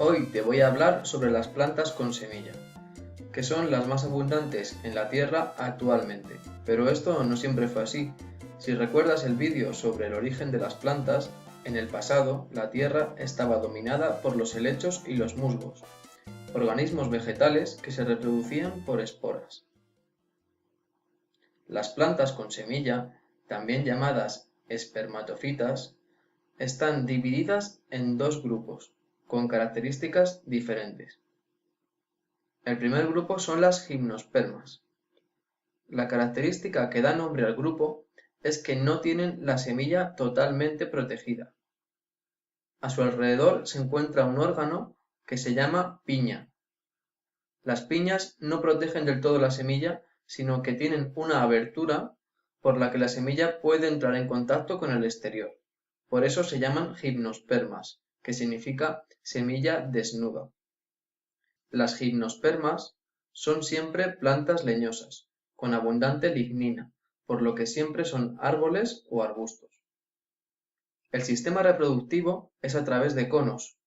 Hoy te voy a hablar sobre las plantas con semilla, que son las más abundantes en la tierra actualmente, pero esto no siempre fue así. Si recuerdas el vídeo sobre el origen de las plantas, en el pasado la tierra estaba dominada por los helechos y los musgos, organismos vegetales que se reproducían por esporas. Las plantas con semilla, también llamadas espermatofitas, están divididas en dos grupos, con características diferentes. El primer grupo son las gimnospermas. La característica que da nombre al grupo es que no tienen la semilla totalmente protegida. A su alrededor se encuentra un órgano que se llama piña. Las piñas no protegen del todo la semilla, sino que tienen una abertura por la que la semilla puede entrar en contacto con el exterior. Por eso se llaman gimnospermas, que significa semilla desnuda. Las gimnospermas son siempre plantas leñosas, con abundante lignina, por lo que siempre son árboles o arbustos. El sistema reproductivo es a través de conos.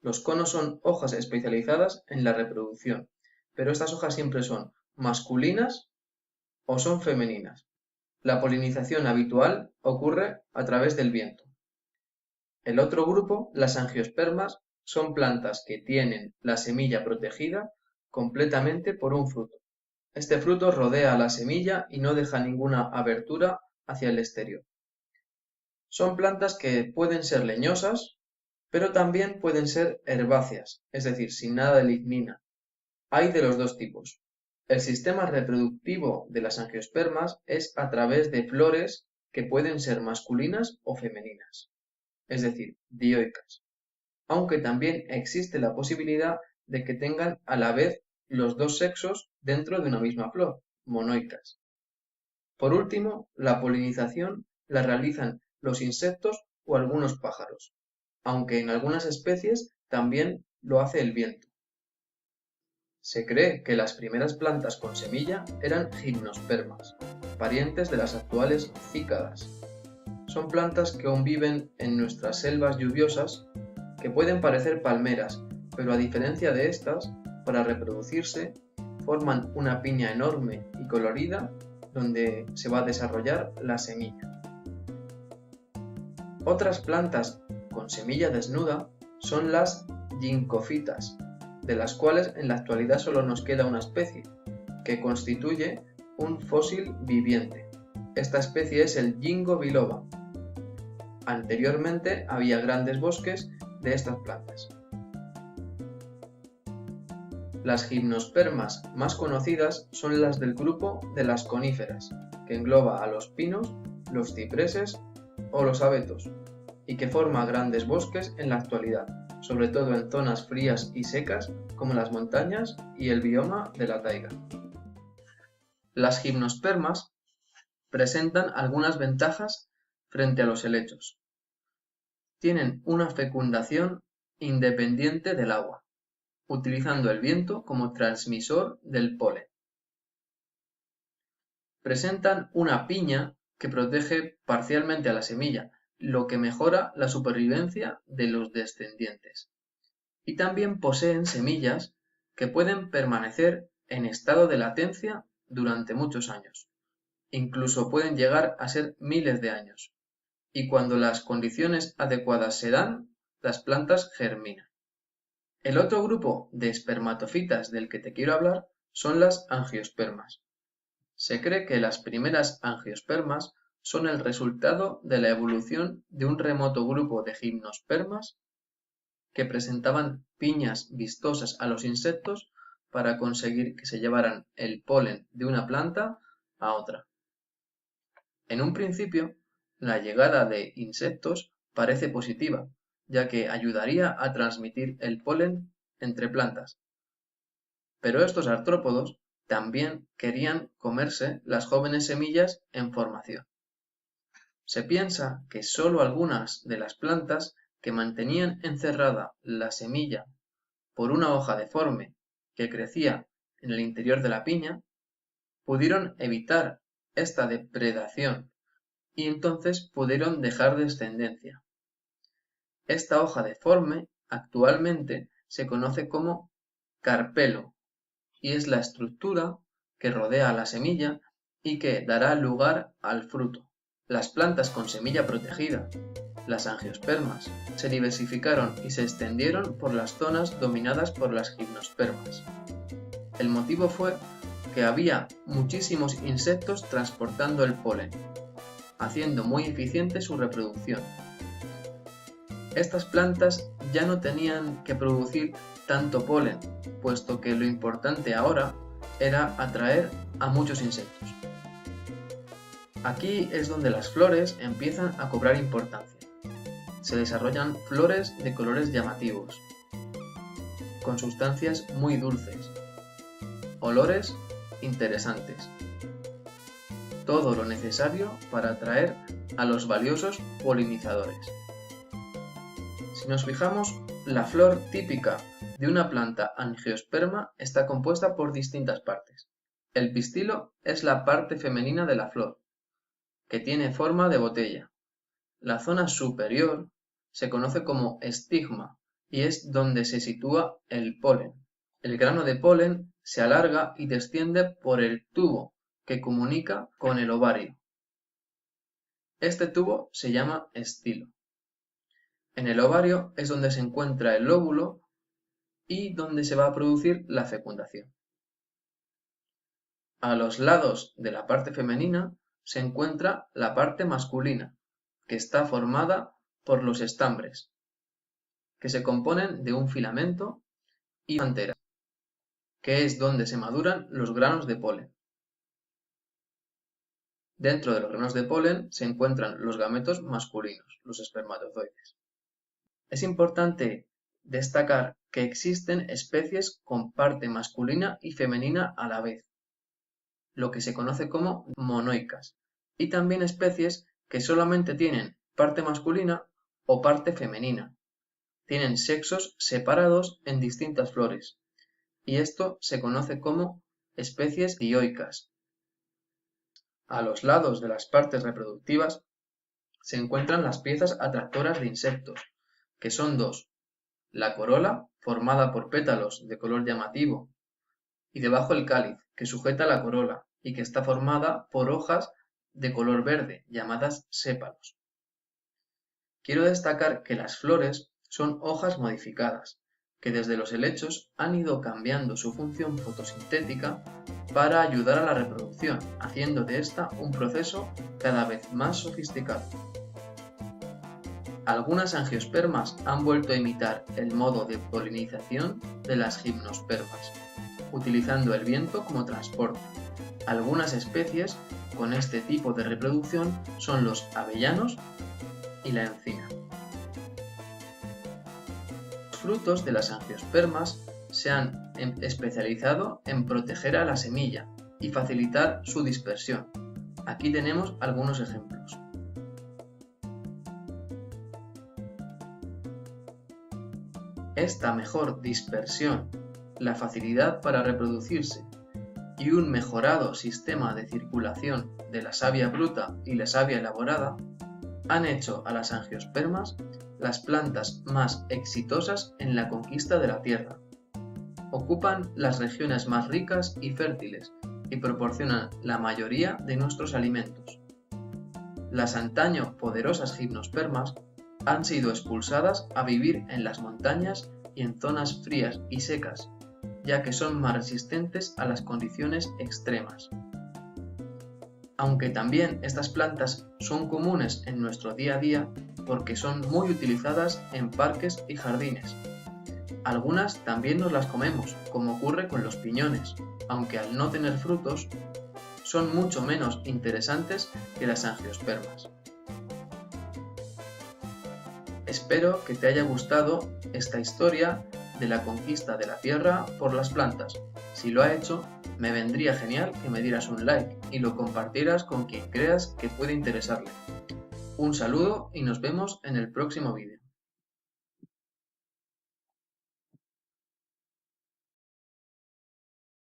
Los conos son hojas especializadas en la reproducción, pero estas hojas siempre son masculinas o son femeninas. La polinización habitual ocurre a través del viento. El otro grupo, las angiospermas, son plantas que tienen la semilla protegida completamente por un fruto. Este fruto rodea a la semilla y no deja ninguna abertura hacia el exterior. Son plantas que pueden ser leñosas, pero también pueden ser herbáceas, es decir, sin nada de lignina. Hay de los dos tipos. El sistema reproductivo de las angiospermas es a través de flores que pueden ser masculinas o femeninas, es decir, dioicas, aunque también existe la posibilidad de que tengan a la vez los dos sexos dentro de una misma flor, monoicas. Por último, la polinización la realizan los insectos o algunos pájaros, aunque en algunas especies también lo hace el viento. Se cree que las primeras plantas con semilla eran gimnospermas, parientes de las actuales cícadas. Son plantas que aún viven en nuestras selvas lluviosas, que pueden parecer palmeras, pero a diferencia de estas, para reproducirse, forman una piña enorme y colorida donde se va a desarrollar la semilla. Otras plantas con semilla desnuda son las ginkofitas, de las cuales en la actualidad solo nos queda una especie, que constituye un fósil viviente. Esta especie es el Ginkgo biloba. Anteriormente había grandes bosques de estas plantas. Las gimnospermas más conocidas son las del grupo de las coníferas, que engloba a los pinos, los cipreses o los abetos, y que forma grandes bosques en la actualidad, sobre todo en zonas frías y secas como las montañas y el bioma de la taiga. Las gimnospermas presentan algunas ventajas frente a los helechos. Tienen una fecundación independiente del agua, utilizando el viento como transmisor del polen. Presentan una piña que protege parcialmente a la semilla, lo que mejora la supervivencia de los descendientes. Y también poseen semillas que pueden permanecer en estado de latencia durante muchos años. Incluso pueden llegar a ser miles de años. Y cuando las condiciones adecuadas se dan, las plantas germinan. El otro grupo de espermatofitas del que te quiero hablar son las angiospermas. Se cree que las primeras angiospermas son el resultado de la evolución de un remoto grupo de gimnospermas que presentaban piñas vistosas a los insectos para conseguir que se llevaran el polen de una planta a otra. En un principio, la llegada de insectos parece positiva, ya que ayudaría a transmitir el polen entre plantas. Pero estos artrópodos también querían comerse las jóvenes semillas en formación. Se piensa que solo algunas de las plantas que mantenían encerrada la semilla por una hoja deforme que crecía en el interior de la piña, pudieron evitar esta depredación y entonces pudieron dejar descendencia. Esta hoja deforme actualmente se conoce como carpelo y es la estructura que rodea a la semilla y que dará lugar al fruto. Las plantas con semilla protegida, las angiospermas, se diversificaron y se extendieron por las zonas dominadas por las gimnospermas. El motivo fue que había muchísimos insectos transportando el polen, haciendo muy eficiente su reproducción. Estas plantas ya no tenían que producir tanto polen, puesto que lo importante ahora era atraer a muchos insectos. Aquí es donde las flores empiezan a cobrar importancia. Se desarrollan flores de colores llamativos, con sustancias muy dulces, olores interesantes. Todo lo necesario para atraer a los valiosos polinizadores. Si nos fijamos, la flor típica de una planta angiosperma está compuesta por distintas partes. El pistilo es la parte femenina de la flor, que tiene forma de botella. La zona superior se conoce como estigma y es donde se sitúa el polen. El grano de polen se alarga y desciende por el tubo que comunica con el ovario. Este tubo se llama estilo. En el ovario es donde se encuentra el óvulo y donde se va a producir la fecundación. A los lados de la parte femenina se encuentra la parte masculina, que está formada por los estambres, que se componen de un filamento y una antera, que es donde se maduran los granos de polen. Dentro de los granos de polen se encuentran los gametos masculinos, los espermatozoides. Es importante destacar que existen especies con parte masculina y femenina a la vez, lo que se conoce como monoicas, y también especies que solamente tienen parte masculina o parte femenina. Tienen sexos separados en distintas flores, y esto se conoce como especies dioicas. A los lados de las partes reproductivas se encuentran las piezas atractoras de insectos, que son dos: la corola, formada por pétalos de color llamativo, y debajo el cáliz, que sujeta la corola y que está formada por hojas de color verde, llamadas sépalos. Quiero destacar que las flores son hojas modificadas, que desde los helechos han ido cambiando su función fotosintética para ayudar a la reproducción, haciendo de esta un proceso cada vez más sofisticado. Algunas angiospermas han vuelto a imitar el modo de polinización de las gimnospermas, utilizando el viento como transporte. Algunas especies con este tipo de reproducción son los avellanos y la encina. Los frutos de las angiospermas se han especializado en proteger a la semilla y facilitar su dispersión. Aquí tenemos algunos ejemplos. Esta mejor dispersión, la facilidad para reproducirse y un mejorado sistema de circulación de la savia bruta y la savia elaborada han hecho a las angiospermas las plantas más exitosas en la conquista de la tierra. Ocupan las regiones más ricas y fértiles y proporcionan la mayoría de nuestros alimentos. Las antaño poderosas gimnospermas han sido expulsadas a vivir en las montañas y en zonas frías y secas, ya que son más resistentes a las condiciones extremas. Aunque también estas plantas son comunes en nuestro día a día porque son muy utilizadas en parques y jardines. Algunas también nos las comemos, como ocurre con los piñones, aunque al no tener frutos, son mucho menos interesantes que las angiospermas. Espero que te haya gustado esta historia de la conquista de la Tierra por las plantas. Si lo ha hecho, me vendría genial que me dieras un like y lo compartieras con quien creas que puede interesarle. Un saludo y nos vemos en el próximo vídeo.